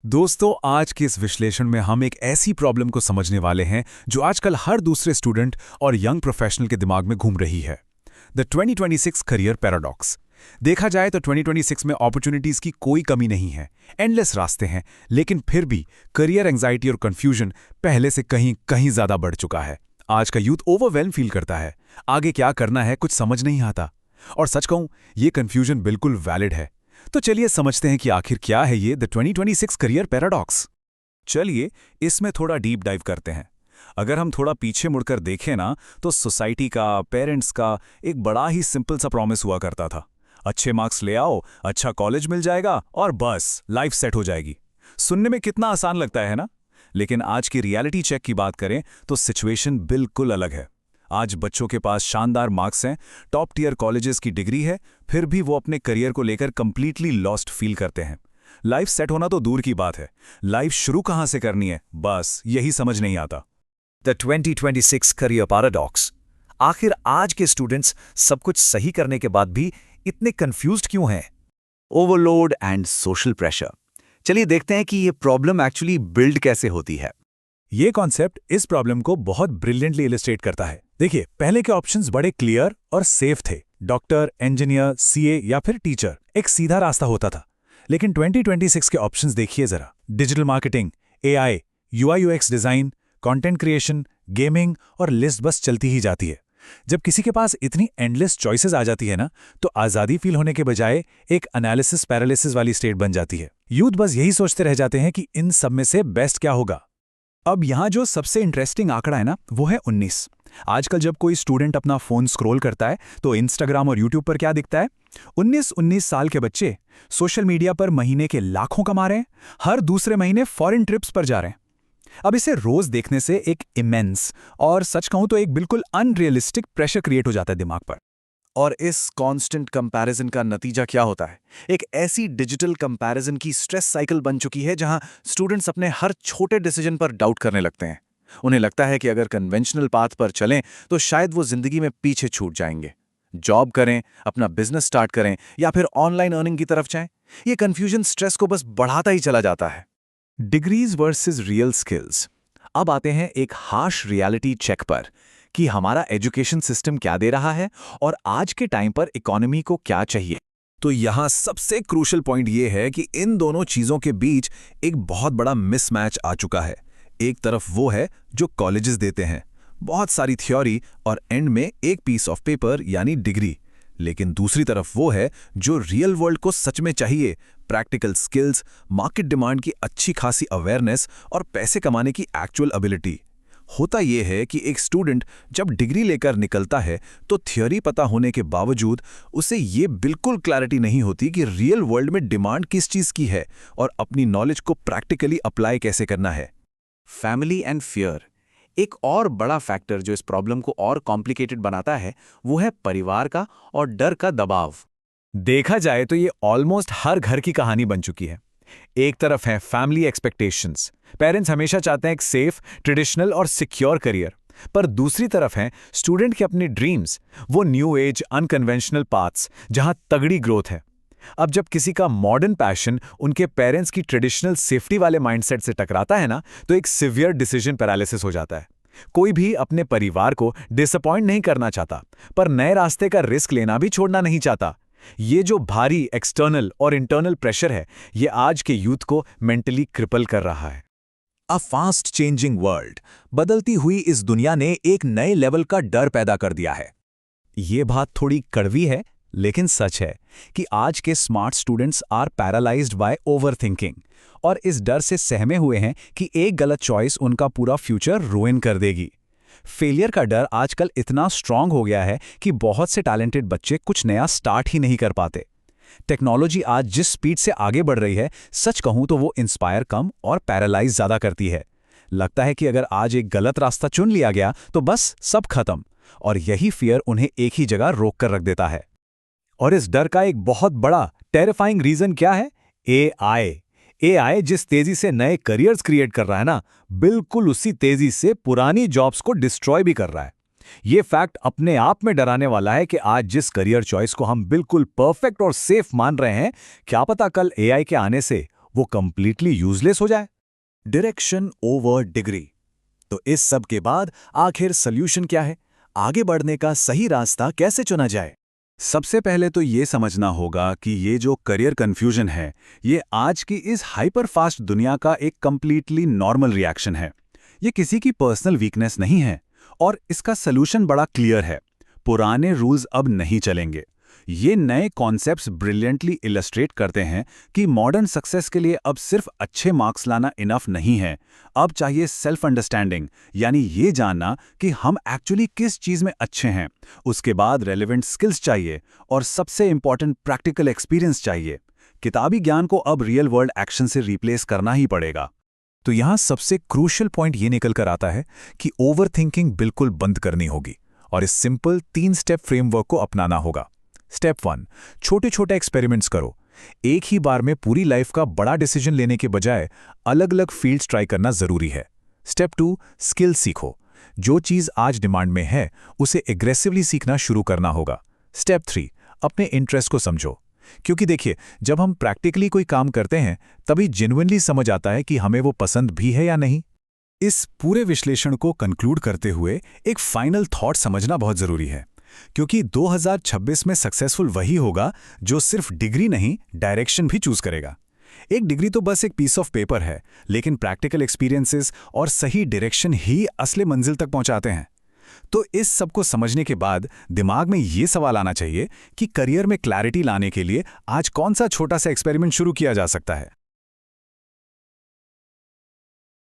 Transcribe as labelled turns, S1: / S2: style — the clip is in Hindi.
S1: दोस्तों, आज के इस विश्लेषण में हम एक ऐसी प्रॉब्लम को समझने वाले हैं जो आजकल हर दूसरे स्टूडेंट और यंग प्रोफेशनल के दिमाग में घूम रही है। The 2026 career paradox. देखा जाए तो 2026 में अपॉर्चुनिटीज की कोई कमी नहीं है, एंडलेस रास्ते हैं, लेकिन फिर भी करियर एंजाइटी और कंफ्यूजन पहले से कहीं कहीं ज्यादा बढ़ चुका है। आज का यूथ ओवरवेल्म फील करता है, आगे क्या करना है कुछ समझ नहीं आता। और सच कहूं, ये कंफ्यूजन बिल्कुल वैलिड है। तो चलिए समझते हैं कि आखिर क्या है ये द 2026 करियर पैराडॉक्स। चलिए इसमें थोड़ा डीप डाइव करते हैं। अगर हम थोड़ा पीछे मुड़कर देखें ना, तो सोसाइटी का, पेरेंट्स का एक बड़ा ही सिंपल सा प्रॉमिस हुआ करता था। अच्छे मार्क्स ले आओ, अच्छा कॉलेज मिल जाएगा और बस लाइफ सेट हो जाएगी। सुनने में कितना आसान लगता है ना? लेकिन आज की रियलिटी चेक की बात करें तो सिचुएशन बिल्कुल अलग है। आज बच्चों के पास शानदार मार्क्स हैं, टॉप टियर कॉलेजेस की डिग्री है, फिर भी वो अपने करियर को लेकर कंप्लीटली लॉस्ट फील करते हैं। लाइफ सेट होना तो दूर की बात है, लाइफ शुरू कहां से करनी है, बस यही समझ नहीं आता।
S2: The 2026 career paradox. आखिर आज के स्टूडेंट्स सब कुछ सही करने के बाद भी इतने कंफ्यूज्ड क्यों हैं? Overload and social pressure. चलिए देखते हैं कि ये प्रॉब्लम एक्चुअली बिल्ड कैसे होती है।
S1: ये कॉन्सेप्ट इस प्रॉब्लम को बहुत ब्रिलियंटली इलिस्ट्रेट करता है। देखिए, पहले के ऑप्शंस बड़े क्लियर और सेफ थे। डॉक्टर, इंजीनियर, सीए या फिर टीचर, एक सीधा रास्ता होता था। लेकिन 2026 के ऑप्शंस देखिए जरा। Digital marketing, AI, UI UX design, content creation, gaming और लिस्ट बस चलती ही जाती है। जब किसी के पास इतनी एंडलेस चॉइसेस आ जाती है ना, तो आजादी फील होने के बजाय एक एनालिसिस पैरालिसिस वाली स्टेट बन जाती है। यूथ बस यही सोचते रह जाते हैं कि इन सब में से बेस्ट क्या होगा। अब यहाँ जो सबसे इंटरेस्टिंग आंकड़ा है ना, वो है 19। आजकल जब कोई स्टूडेंट अपना फोन स्क्रॉल करता है तो इंस्टाग्राम और यूट्यूब पर क्या दिखता है? 19 साल के बच्चे सोशल मीडिया पर महीने के लाखों कमा रहे हैं, हर दूसरे महीने फॉरेन ट्रिप्स पर जा रहे हैं। अब इसे रोज देखने से एक इमेंस और सच कहूं तो एक बिल्कुल अनरियलिस्टिक प्रेशर क्रिएट हो जाता है दिमाग पर।
S2: और इस कांस्टेंट कंपैरिजन का नतीजा क्या होता है? एक ऐसी डिजिटल कंपैरिजन की स्ट्रेस साइकिल बन चुकी है जहां स्टूडेंट्स अपने हर छोटे डिसीजन पर डाउट करने लगते हैं। उन्हें लगता है कि अगर कन्वेंशनल पाथ पर चलें तो शायद वो जिंदगी में पीछे छूट जाएंगे। जॉब करें, अपना बिजनेस स्टार्ट करें या फिर ऑनलाइन अर्निंग की तरफ जाएं। ये कंफ्यूजन स्ट्रेस को बस बढ़ाता ही चला जाता है।
S1: Degrees versus real skills.
S2: अब आते हैं एक हार्श रियलिटी चेक पर कि हमारा एजुकेशन सिस्टम क्या दे रहा है और आज के टाइम पर इकोनॉमी को क्या चाहिए।
S1: तो यहाँ सबसे क्रूशल पॉइंट ये है कि इन दोनों चीजों के बीच एक बहुत बड़ा मिसमैच आ चुका है। एक तरफ वो है जो कॉलेजेस देते हैं, बहुत सारी थ्योरी और एंड में एक पीस ऑफ पेपर यानी डिग्री। लेकिन दूसरी तरफ वो है जो रियल वर्ल्ड को सच में चाहिए, प्रैक्टिकल स्किल्स, मार्केट डिमांड की अच्छी खासी अवेयरनेस और पैसे कमाने की एक्चुअल एबिलिटी। होता यह है कि एक स्टूडेंट जब डिग्री लेकर निकलता है तो थ्योरी पता होने के बावजूद उसे ये बिल्कुल क्लैरिटी नहीं होती कि रियल वर्ल्ड में डिमांड किस चीज़ की है और अपनी नॉलेज को प्रैक्टिकली अप्लाई कैसे करना है।
S2: Family and fear. एक और बड़ा फैक्टर जो इस प्रॉब्लम को और कॉम्प्लिकेटेड बनाता है वो है परिवार का और डर का दबाव।
S1: देखा जाए तो ये ऑलमोस्ट हर घर की कहानी बन चुकी है। एक तरफ है फैमिली एक्सपेक्टेशंस, पेरेंट्स हमेशा चाहते हैं एक सेफ, ट्रेडिशनल और सिक्योर करियर। पर दूसरी तरफ है स्टूडेंट के अपने ड्रीम्स, वो न्यू एज अनकन्वेंशनल पाथ्स जहां तगड़ी ग्रोथ है। अब जब किसी का मॉडर्न पैशन उनके पेरेंट्स की ट्रेडिशनल सेफ्टी वाले माइंडसेट से टकराता है ना, तो एक सिवियर डिसीजन पैरालिसिस हो जाता है। कोई भी अपने परिवार को डिसअपॉइंट नहीं करना चाहता, पर नए रास्ते का रिस्क लेना भी छोड़ना नहीं चाहता। ये जो भारी एक्सटर्नल और इंटरनल प्रेशर है, ये आज के यूथ को मेंटली क्रिपल कर रहा है।
S2: A fast changing world. बदलती हुई इस दुनिया ने एक नए लेवल का डर पैदा कर दिया है।
S1: ये बात थोड़ी कड़वी है, लेकिन सच है कि आज के smart students are paralysed by overthinking और इस डर से सहमे हुए हैं कि एक गलत चॉइस उनका पूरा फ्यूचर रुइन कर देगी। फेलियर का डर आजकल इतना स्ट्रांग हो गया है कि बहुत से टैलेंटेड बच्चे कुछ नया स्टार्ट ही नहीं कर पाते। टेक्नोलॉजी आज जिस स्पीड से आगे बढ़ रही है, सच कहूं तो वो इंस्पायर कम और पैरालाइज ज़्यादा करती है। लगता है कि अगर आज एक गलत रास्ता चुन लिया गया तो बस सब खत्म, और यही फियर उन्हें एक ही जगह रोक कर रख देता है। और इस डर का एक बहुत बड़ा टेरिफाइंग रीजन क्या है? एआई। एआई जिस तेजी से नए करियर्स क्रिएट कर रहा है ना, बिल्कुल उसी तेजी से पुरानी जॉब्स को डिस्ट्रॉय भी कर रहा है। ये फैक्ट अपने आप में डराने वाला है कि आज जिस करियर चॉइस को हम बिल्कुल परफेक्ट और सेफ मान रहे हैं, क्या पता कल एआई के आने से
S2: वो कंप्लीटली यूजलेस हो जाए। Direction over degree. तो इस सब के बाद आखिर सॉल्यूशन क्या है? आगे बढ़ने का सही रास्ता कैसे चुना जाए?
S1: सबसे पहले तो ये समझना होगा कि ये जो करियर कन्फ्यूजन है, ये आज की इस हाइपर फास्ट दुनिया का एक कंप्लीटली नॉर्मल रिएक्शन है। ये किसी की पर्सनल वीकनेस नहीं है और इसका सलूशन बड़ा क्लियर है। पुराने रूल्स अब नहीं चलेंगे। ये नए कॉन्सेप्ट्स ब्रिलियंटली इलस्ट्रेट करते हैं कि मॉडर्न सक्सेस के लिए अब सिर्फ अच्छे मार्क्स लाना इनफ नहीं है। अब चाहिए सेल्फ अंडरस्टैंडिंग, यानी ये जानना कि हम एक्चुअली किस चीज़ में अच्छे हैं। उसके बाद रेलेवेंट स्किल्स चाहिए और सबसे इंपॉर्टेंट प्रैक्टिकल एक्सपीरियंस चाहिए। किताबी ज्ञान को अब रियल वर्ल्ड एक्शन से रिप्लेस करना ही पड़ेगा।
S3: तो यहाँ सबसे क्रूशियल पॉइंट ये निकल कर आता है कि ओवरथिंकिंग बिल्कुल बंद करनी होगी और इस सिंपल 3 स्टेप फ्रेमवर्क को अपनाना होगा। स्टेप 1, छोटे छोटे एक्सपेरिमेंट्स करो। एक ही बार में पूरी लाइफ का बड़ा डिसीजन लेने के बजाय अलग अलग फील्ड्स ट्राई करना जरूरी है। स्टेप 2, स्किल सीखो। जो चीज़ आज डिमांड में है उसे एग्रेसिवली सीखना शुरू करना होगा। स्टेप 3, अपने इंटरेस्ट को समझो, क्योंकि देखिए, जब हम प्रैक्टिकली कोई काम करते हैं तभी जेन्युइनली समझ आता है कि हमें वो पसंद भी है या नहीं।
S1: इस पूरे विश्लेषण को कंक्लूड करते हुए एक फाइनल थॉट समझना बहुत जरूरी है, क्योंकि 2026 में सक्सेसफुल वही होगा जो सिर्फ डिग्री नहीं, डायरेक्शन भी चूज करेगा। एक डिग्री तो बस एक पीस ऑफ पेपर है, लेकिन प्रैक्टिकल एक्सपीरियंसेस और सही डायरेक्शन ही असली मंजिल तक पहुंचाते हैं। तो इस सब को समझने के बाद दिमाग में ये सवाल आना चाहिए कि करियर में क्लैरिटी लाने के लिए आज कौन सा छोटा सा एक्सपेरिमेंट शुरू किया जा सकता है।